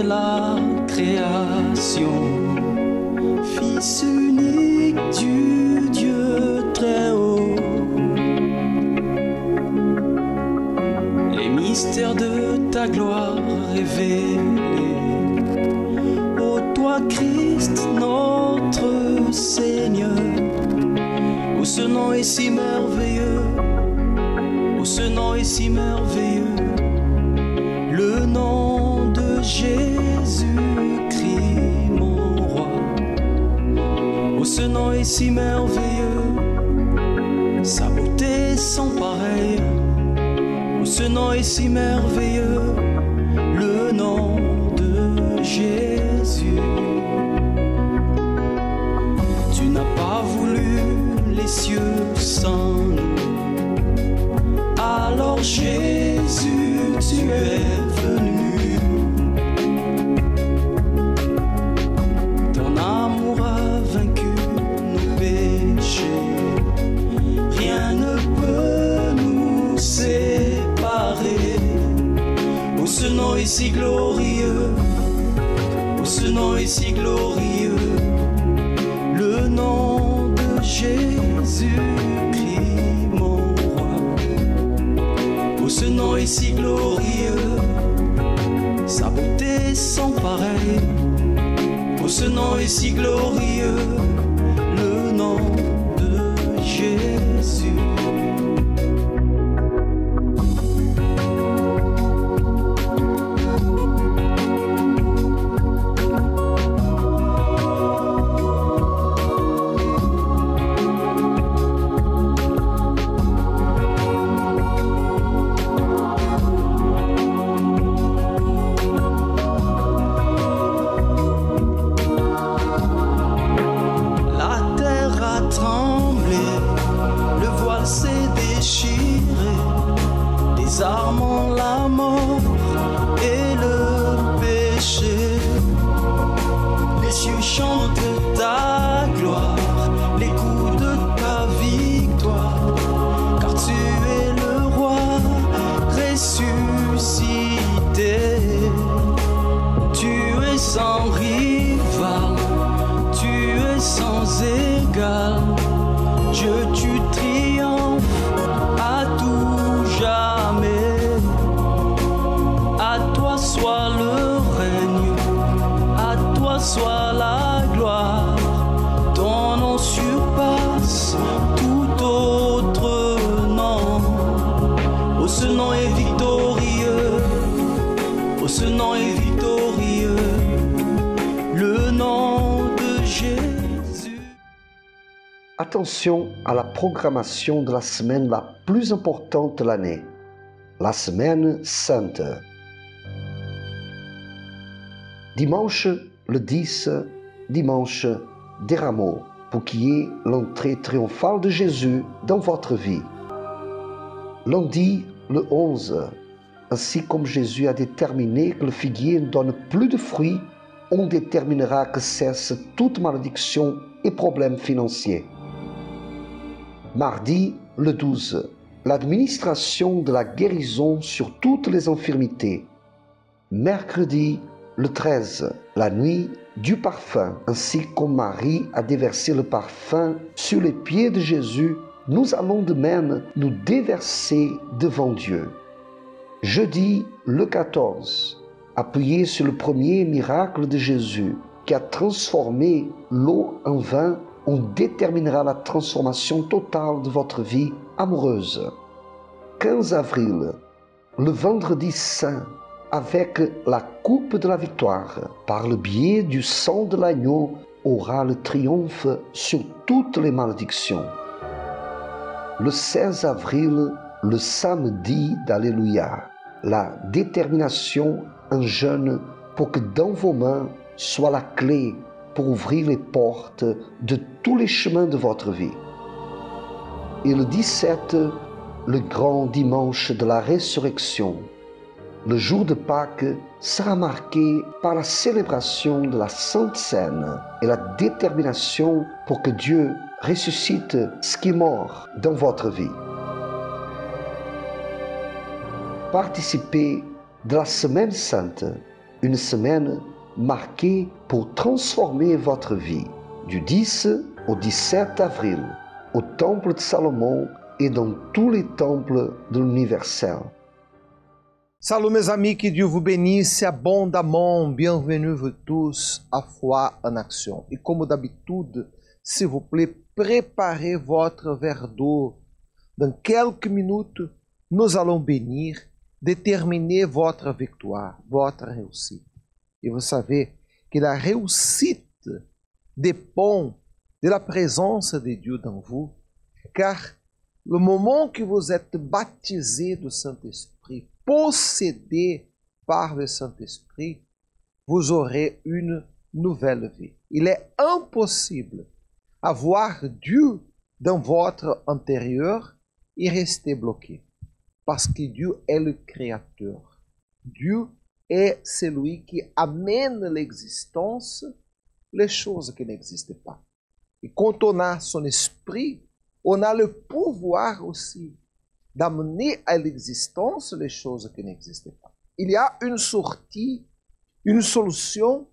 la création, Fils unique du Dieu très haut. Les mystères de ta gloire révélés, ô toi Christ notre Seigneur, ô ce nom est si merveilleux, ô ce nom est si merveilleux, le nom de Jésus-Christ mon roi. Oh, ce nom est si merveilleux, sa beauté sans pareil. Oh, ce nom est si merveilleux, le nom de Jésus. Tu n'as pas voulu les cieux sans nous, alors Jésus, tu es venu. Ton amour a vaincu nos péchés, rien ne peut nous séparer. Oh, ce nom est si glorieux, oh, ce nom est si glorieux, le nom de Jésus-Christ mon roi. Oh, ce nom est si glorieux, sa beauté sans pareil. Oh, ce nom est si glorieux, le nom de Jésus. Désarmant la mort et le péché, les cieux chantent ta gloire, l'écho de ta victoire, car tu es le roi ressuscité. Tu es sans rival, tu es sans égal, Dieu, tu triomphes à tout jamais. À toi soit le règne, à toi soit la gloire. Ton nom surpasse tout autre nom. Oh, ce nom est victorieux, oh, ce nom est victorieux, le nom de Jésus. Attention à la programmation de la semaine la plus importante de l'année, la Semaine Sainte. Dimanche, le 10, dimanche des Rameaux, pour qu'il y ait l'entrée triomphale de Jésus dans votre vie. Lundi, le 11, ainsi comme Jésus a déterminé que le figuier ne donne plus de fruits, on déterminera que cesse toute malédiction et problème financier. Mardi, le 12, l'administration de la guérison sur toutes les infirmités. Mercredi, le 13, la nuit du parfum. Ainsi comme Marie a déversé le parfum sur les pieds de Jésus, nous allons de même nous déverser devant Dieu. Jeudi, le 14, appuyé sur le premier miracle de Jésus qui a transformé l'eau en vin, on déterminera la transformation totale de votre vie amoureuse. 15 avril, le vendredi saint, avec la coupe de la victoire, par le biais du sang de l'agneau, aura le triomphe sur toutes les malédictions. Le 16 avril, le samedi d'Alléluia, la détermination en jeûne pour que dans vos mains soit la clé pour ouvrir les portes de tous les chemins de votre vie. Et le 17, le grand dimanche de la résurrection, le jour de Pâques sera marqué par la célébration de la Sainte Seine et la détermination pour que Dieu ressuscite ce qui est mort dans votre vie. Participez de la Semaine Sainte Une semaine marquée pour transformer votre vie du 10 au 17 avril au Temple de Salomon et dans tous les temples de l'universel. Salut mes amis, que Dieu vous bénisse abondamment. Bienvenue vous tous à Foi en Action. Et comme d'habitude, s'il vous plaît, préparez votre verre d'eau. Dans quelques minutes, nous allons bénir, déterminer votre victoire, votre réussite. Et vous savez que la réussite dépend de la présence de Dieu dans vous, car le moment que vous êtes baptisé du Saint-Esprit, possédé par le Saint-Esprit, vous aurez une nouvelle vie. Il est impossible avoir Dieu dans votre intérieur et rester bloqué, parce que Dieu est le Créateur. Dieu est celui qui amène à l'existence les choses qui n'existent pas. Et quand on a son esprit, on a le pouvoir aussi d'amener à l'existence les choses qui n'existent pas. Il y a une sortie, une solution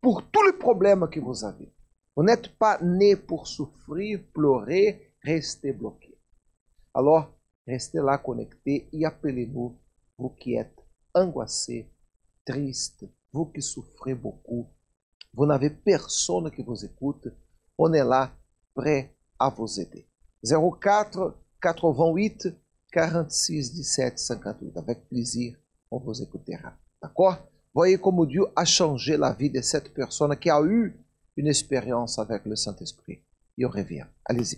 pour tous les problèmes que vous avez. Vous n'êtes pas né pour souffrir, pleurer, rester bloqué. Alors, restez là connectés et appelez-nous, vous qui êtes angoissés, tristes, vous qui souffrez beaucoup. Vous n'avez personne qui vous écoute. On est là, prêt à vous aider. 04 88 46 17 58. Avec plaisir, on vous écoutera. D'accord? Voyez comment Dieu a changé la vie de cette personne qui a eu une expérience avec le Saint-Esprit. Et on revient. Allez-y.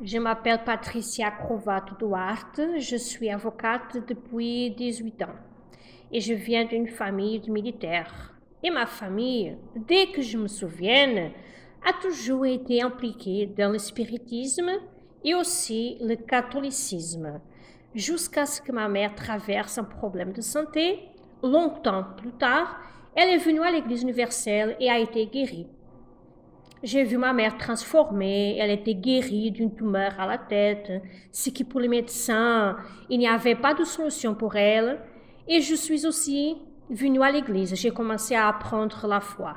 Je m'appelle Patricia Crovato Duarte, je suis avocate depuis 18 ans et je viens d'une famille de militaires. Et ma famille, dès que je me souvienne, a toujours été impliquée dans le spiritisme et aussi le catholicisme, jusqu'à ce que ma mère traverse un problème de santé. Longtemps plus tard, elle est venue à l'Église universelle et a été guérie. J'ai vu ma mère transformée, elle était guérie d'une tumeur à la tête, ce qui pour les médecins, il n'y avait pas de solution pour elle. Et je suis aussi venue à l'église, j'ai commencé à apprendre la foi.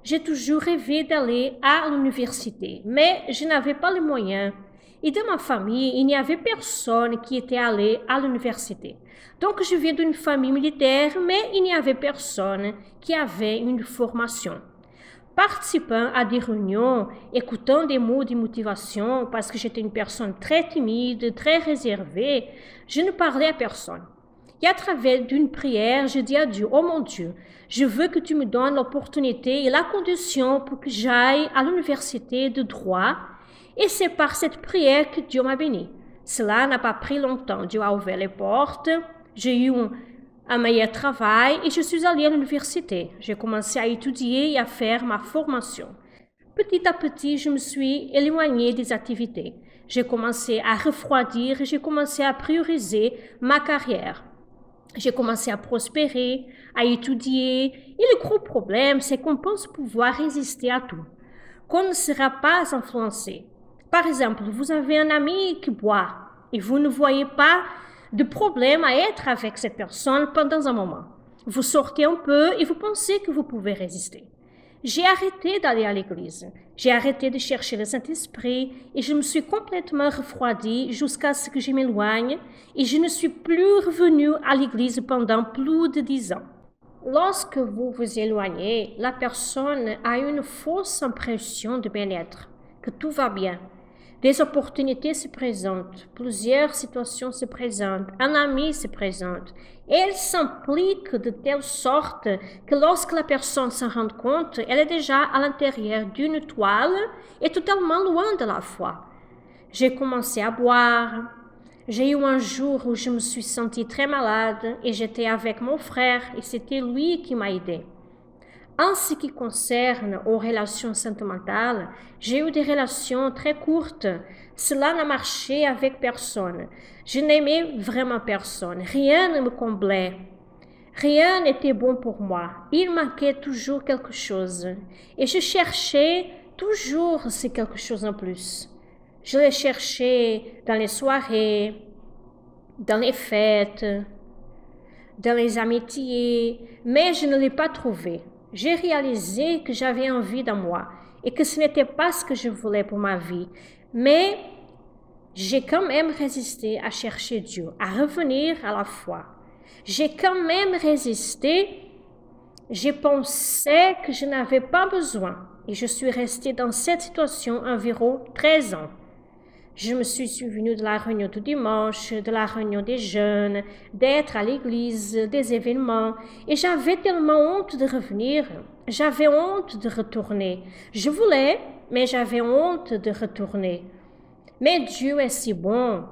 J'ai toujours rêvé d'aller à l'université, mais je n'avais pas les moyens. Et dans ma famille, il n'y avait personne qui était allé à l'université. Donc je viens d'une famille militaire, mais il n'y avait personne qui avait une formation. Participant à des réunions, écoutant des mots de motivation, parce que j'étais une personne très timide, très réservée, je ne parlais à personne. Et à travers d'une prière, je dis à Dieu, oh mon Dieu, je veux que tu me donnes l'opportunité et la condition pour que j'aille à l'université de droit. Et c'est par cette prière que Dieu m'a béni. Cela n'a pas pris longtemps. Dieu a ouvert les portes. J'ai eu un meilleur travail et je suis allée à l'université. J'ai commencé à étudier et à faire ma formation. Petit à petit, je me suis éloignée des activités. J'ai commencé à refroidir et j'ai commencé à prioriser ma carrière. J'ai commencé à prospérer, à étudier. Et le gros problème, c'est qu'on pense pouvoir résister à tout, qu'on ne sera pas influencé. Par exemple, vous avez un ami qui boit et vous ne voyez pas de problème à être avec cette personne pendant un moment. Vous sortez un peu et vous pensez que vous pouvez résister. J'ai arrêté d'aller à l'église. J'ai arrêté de chercher le Saint-Esprit et je me suis complètement refroidie jusqu'à ce que je m'éloigne et je ne suis plus revenue à l'église pendant plus de 10 ans. Lorsque vous vous éloignez, la personne a une fausse impression de bien-être, que tout va bien. Des opportunités se présentent, plusieurs situations se présentent, un ami se présente. Elle s'implique de telle sorte que lorsque la personne s'en rend compte, elle est déjà à l'intérieur d'une toile et totalement loin de la foi. J'ai commencé à boire. J'ai eu un jour où je me suis sentie très malade et j'étais avec mon frère et c'était lui qui m'a aidée. En ce qui concerne aux relations sentimentales, j'ai eu des relations très courtes. Cela n'a marché avec personne. Je n'aimais vraiment personne. Rien ne me comblait. Rien n'était bon pour moi. Il manquait toujours quelque chose. Et je cherchais toujours ce quelque chose en plus. Je les cherchais dans les soirées, dans les fêtes, dans les amitiés, mais je ne l'ai pas trouvé. J'ai réalisé que j'avais envie de moi et que ce n'était pas ce que je voulais pour ma vie. Mais j'ai quand même résisté à chercher Dieu, à revenir à la foi. J'ai quand même résisté. Je pensais que je n'avais pas besoin et je suis restée dans cette situation environ 13 ans. Je me suis souvenue de la réunion du dimanche, de la réunion des jeunes, d'être à l'église, des événements, et j'avais tellement honte de revenir. J'avais honte de retourner. Je voulais, mais j'avais honte de retourner. Mais Dieu est si bon.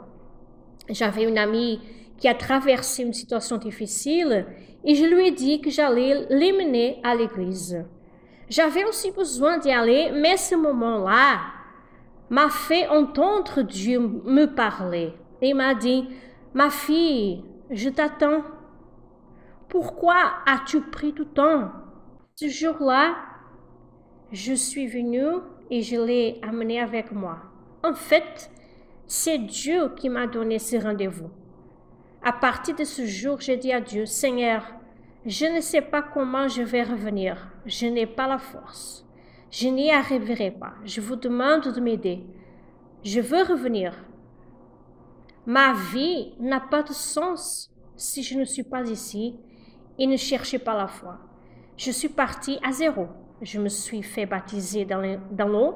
J'avais une amie qui a traversé une situation difficile et je lui ai dit que j'allais l'emmener à l'église. J'avais aussi besoin d'y aller, mais ce moment-là m'a fait entendre Dieu me parler. Il m'a dit, ma fille, je t'attends. Pourquoi as-tu pris tout temps? Ce jour-là, je suis venue et je l'ai amené avec moi. En fait, c'est Dieu qui m'a donné ce rendez-vous. À partir de ce jour, j'ai dit à Dieu, Seigneur, je ne sais pas comment je vais revenir. Je n'ai pas la force. Je n'y arriverai pas. Je vous demande de m'aider. Je veux revenir. Ma vie n'a pas de sens si je ne suis pas ici et ne cherchez pas la foi. Je suis partie à zéro. Je me suis fait baptiser dans l'eau.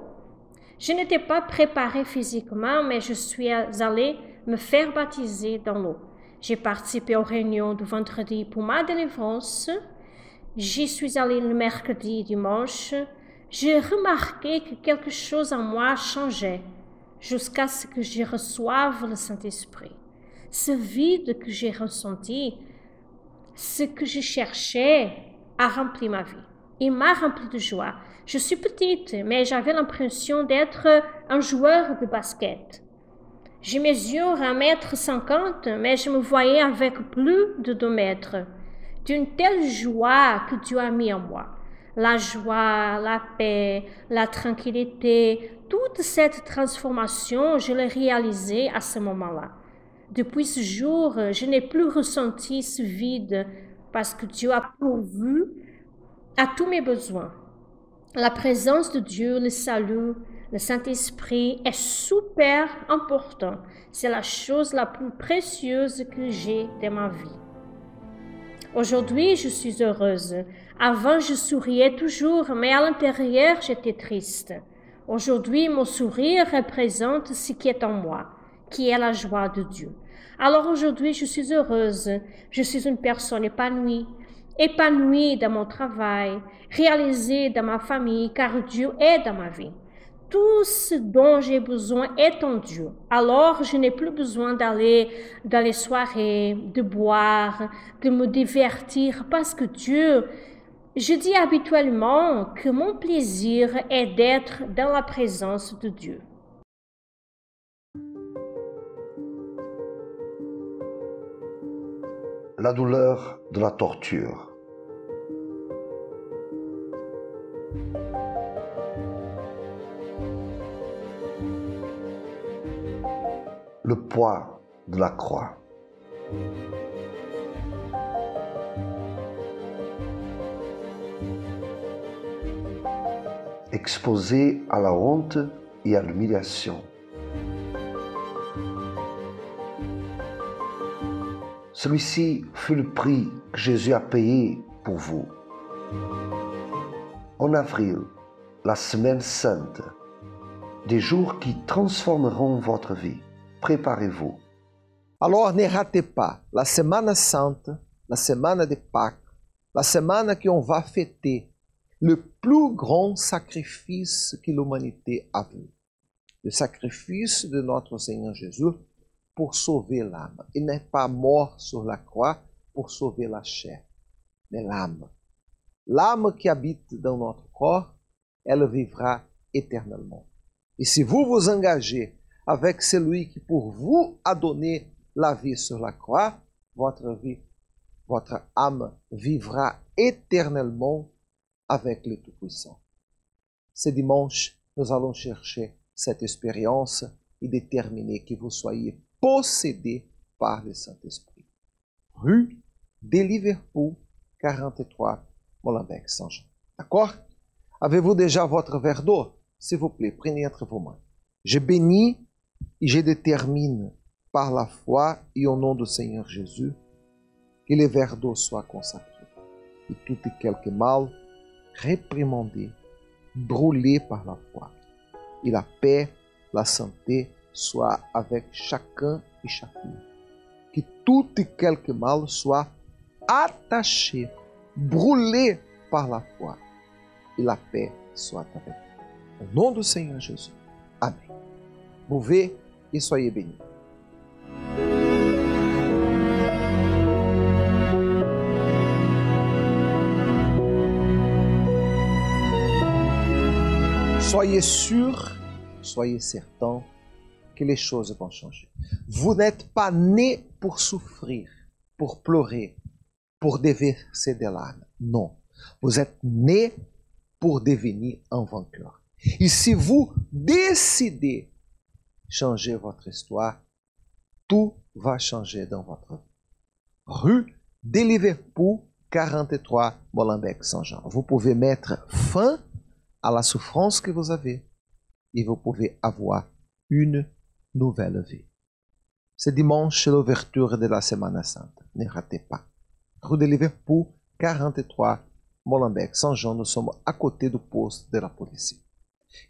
Je n'étais pas préparée physiquement, mais je suis allée me faire baptiser dans l'eau. J'ai participé aux réunions du vendredi pour ma délivrance. J'y suis allée le mercredi et dimanche. J'ai remarqué que quelque chose en moi changeait jusqu'à ce que je reçoive le Saint-Esprit. Ce vide que j'ai ressenti, ce que je cherchais, a rempli ma vie. Il m'a rempli de joie. Je suis petite, mais j'avais l'impression d'être un joueur de basket. Je mesure 1,50 m, mais je me voyais avec plus de 2 mètres. D'une telle joie que Dieu a mis en moi. La joie, la paix, la tranquillité, toute cette transformation, je l'ai réalisée à ce moment-là. Depuis ce jour, je n'ai plus ressenti ce vide parce que Dieu a pourvu à tous mes besoins. La présence de Dieu, le salut, le Saint-Esprit est super important. C'est la chose la plus précieuse que j'ai dans ma vie. Aujourd'hui, je suis heureuse. Avant, je souriais toujours, mais à l'intérieur, j'étais triste. Aujourd'hui, mon sourire représente ce qui est en moi, qui est la joie de Dieu. Alors aujourd'hui, je suis heureuse. Je suis une personne épanouie dans mon travail, réalisée dans ma famille, car Dieu est dans ma vie. Tout ce dont j'ai besoin est en Dieu. Alors, je n'ai plus besoin d'aller dans les soirées, de boire, de me divertir, parce que Dieu, je dis habituellement que mon plaisir est d'être dans la présence de Dieu. La douleur de la torture. Le poids de la croix. Exposé à la honte et à l'humiliation. Celui-ci fut le prix que Jésus a payé pour vous. En avril, la Semaine Sainte, des jours qui transformeront votre vie. Préparez-vous. Alors ne ratez pas la Semana Santa, la Semana de Pâques, la semana que on va fêter le plus grand sacrifice que l'humanité a vu. Le sacrifice de notre Seigneur Jésus pour sauver l'âme. Il n'est pas mort sur la croix pour sauver la chair, mais l'âme. L'âme qui habite dans notre corps, elle vivra éternellement. Et si vous vous engagez avec celui qui pour vous a donné la vie sur la croix, votre âme vivra éternellement avec le Tout-Puissant. Ce dimanche, nous allons chercher cette expérience et déterminer que vous soyez possédés par le Saint-Esprit. Rue de Liverpool, 43, Molenbeek, Saint-Jean. D'accord? Avez-vous déjà votre verre d'eau? S'il vous plaît, prenez entre vos mains. Je bénis et je détermine par la foi et au nom du Seigneur Jésus que le verre d'eau soit consacré. Et tout et quelque mal, réprimandé, brûlé par la foi. Et la paix, la santé soit avec chacun et chacune. Que tout et quelque mal soit attaché, brûlé par la foi. Et la paix soit avec vous. Au nom du Seigneur Jésus. Amen. Buvez et soyez bénis. Soyez sûr, soyez certain que les choses vont changer. Vous n'êtes pas né pour souffrir, pour pleurer, pour déverser des larmes. Non. Vous êtes né pour devenir un vainqueur. Et si vous décidez de changer votre histoire, tout va changer dans votre vie. Rue de Liverpool, 43, Molenbeek, Saint-Jean. Vous pouvez mettre fin à la souffrance que vous avez et vous pouvez avoir une nouvelle vie. C'est dimanche, l'ouverture de la Semaine Sainte. Ne ratez pas. Rue de Liverpool, 43, Molenbeek, Saint-Jean. Nous sommes à côté du poste de la police.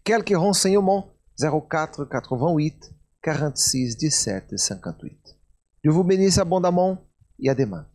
Quelques renseignements 04 88 46 17 58. Dieu vous bénisse abondamment et à demain.